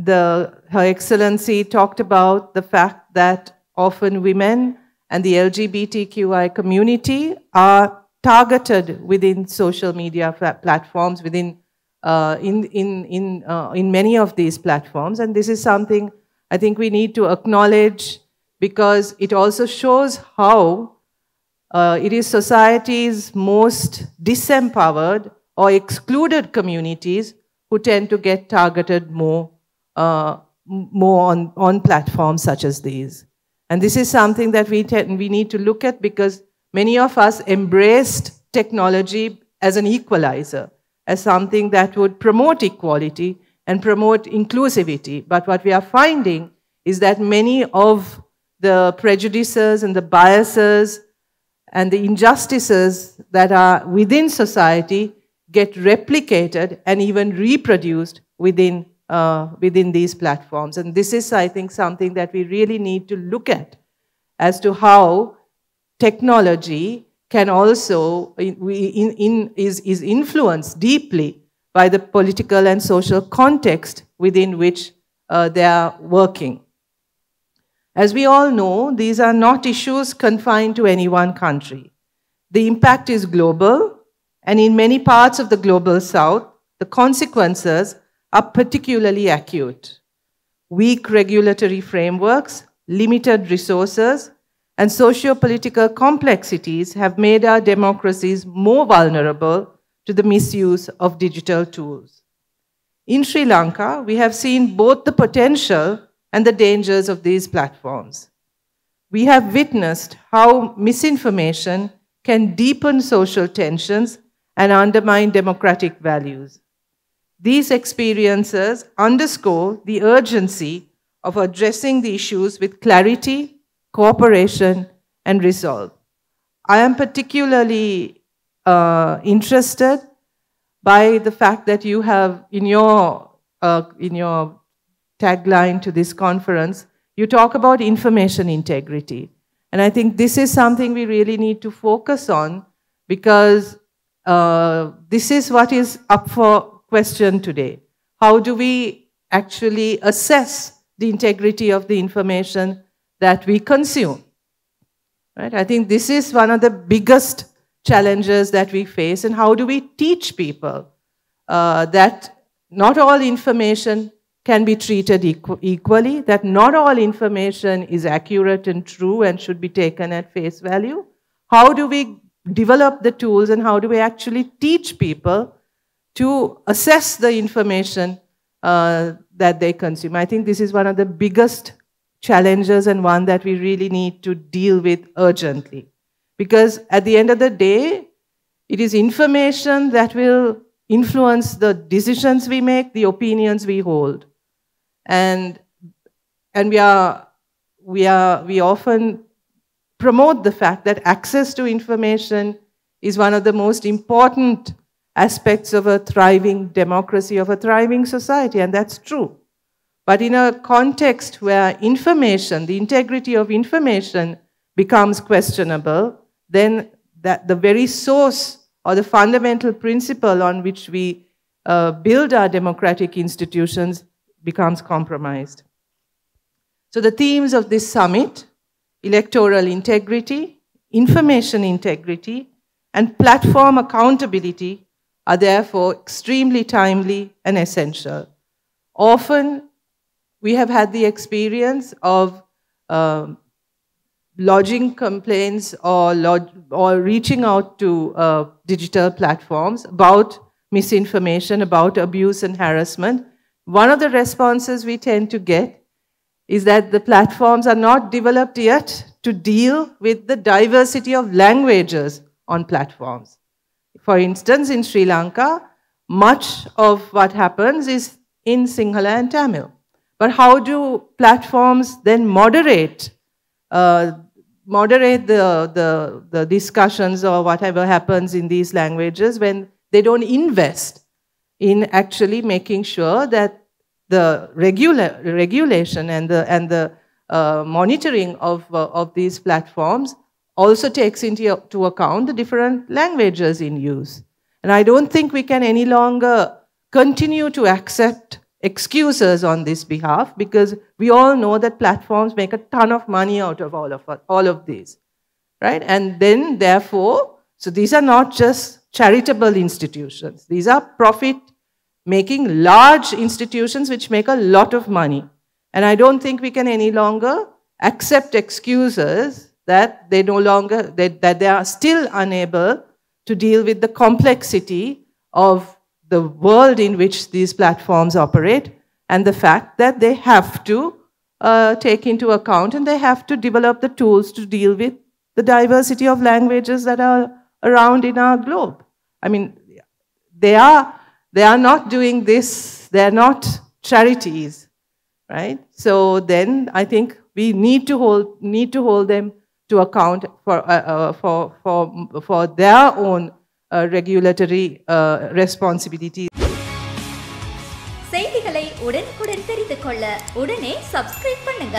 Her Excellency talked about the fact that often women and the LGBTQI community are targeted within social media platforms, in many of these platforms. And this is something I think we need to acknowledge, because it also shows how it is society's most disempowered or excluded communities who tend to get targeted more on platforms such as these. And this is something that we need to look at, because many of us embraced technology as an equalizer, as something that would promote equality and promote inclusivity. But what we are finding is that many of the prejudices and the biases and the injustices that are within society get replicated and even reproduced within these platforms. And this is, I think, something that we really need to look at, as to how technology can also is influenced deeply by the political and social context within which they are working. As we all know, these are not issues confined to any one country. The impact is global, and in many parts of the global south, the consequences are particularly acute. Weak regulatory frameworks, limited resources, and socio-political complexities have made our democracies more vulnerable to the misuse of digital tools. In Sri Lanka, we have seen both the potential and the dangers of these platforms. We have witnessed how misinformation can deepen social tensions and undermine democratic values. These experiences underscore the urgency of addressing the issues with clarity, cooperation, and resolve. I am particularly interested by the fact that you have, in your tagline to this conference, you talk about information integrity. And I think this is something we really need to focus on, because this is what is up for question today. How do we actually assess the integrity of the information that we consume? Right? I think this is one of the biggest challenges that we face. And how do we teach people that not all information can be treated equally, that not all information is accurate and true and should be taken at face value? How do we develop the tools, and how do we actually teach people to assess the information that they consume? I think this is one of the biggest challenges, and one that we really need to deal with urgently. Because at the end of the day, it is information that will influence the decisions we make, the opinions we hold. And we often promote the fact that access to information is one of the most important aspects of a thriving democracy, of a thriving society, and that's true. But in a context where information, the integrity of information becomes questionable, then the very source or the fundamental principle on which we build our democratic institutions becomes compromised. So the themes of this summit, electoral integrity, information integrity, and platform accountability, are therefore extremely timely and essential. Often, we have had the experience of lodging complaints or reaching out to digital platforms about misinformation, about abuse and harassment. One of the responses we tend to get is that the platforms are not developed yet to deal with the diversity of languages on platforms. For instance, in Sri Lanka, much of what happens is in Sinhala and Tamil. But how do platforms then moderate the discussions or whatever happens in these languages when they don't invest in actually making sure that the regulation and the monitoring of these platforms also takes into account the different languages in use? And I don't think we can any longer continue to accept excusers on this behalf, because we all know that platforms make a ton of money out of all of these, right? And then, therefore, so these are not just charitable institutions. These are profit-making large institutions which make a lot of money. And I don't think we can any longer accept excuses that they no longer, that they are still unable to deal with the complexity of the world in which these platforms operate, and the fact that they have to take into account and they have to develop the tools to deal with the diversity of languages that are around in our globe. I mean, they are not doing this, they are not charities, right? So then I think we need to hold them to account for their own regulatory responsibilities. செய்திகளை உடனுக்குடன் தெரிந்து கொள்ள உடனே subscribe பண்ணுங்க.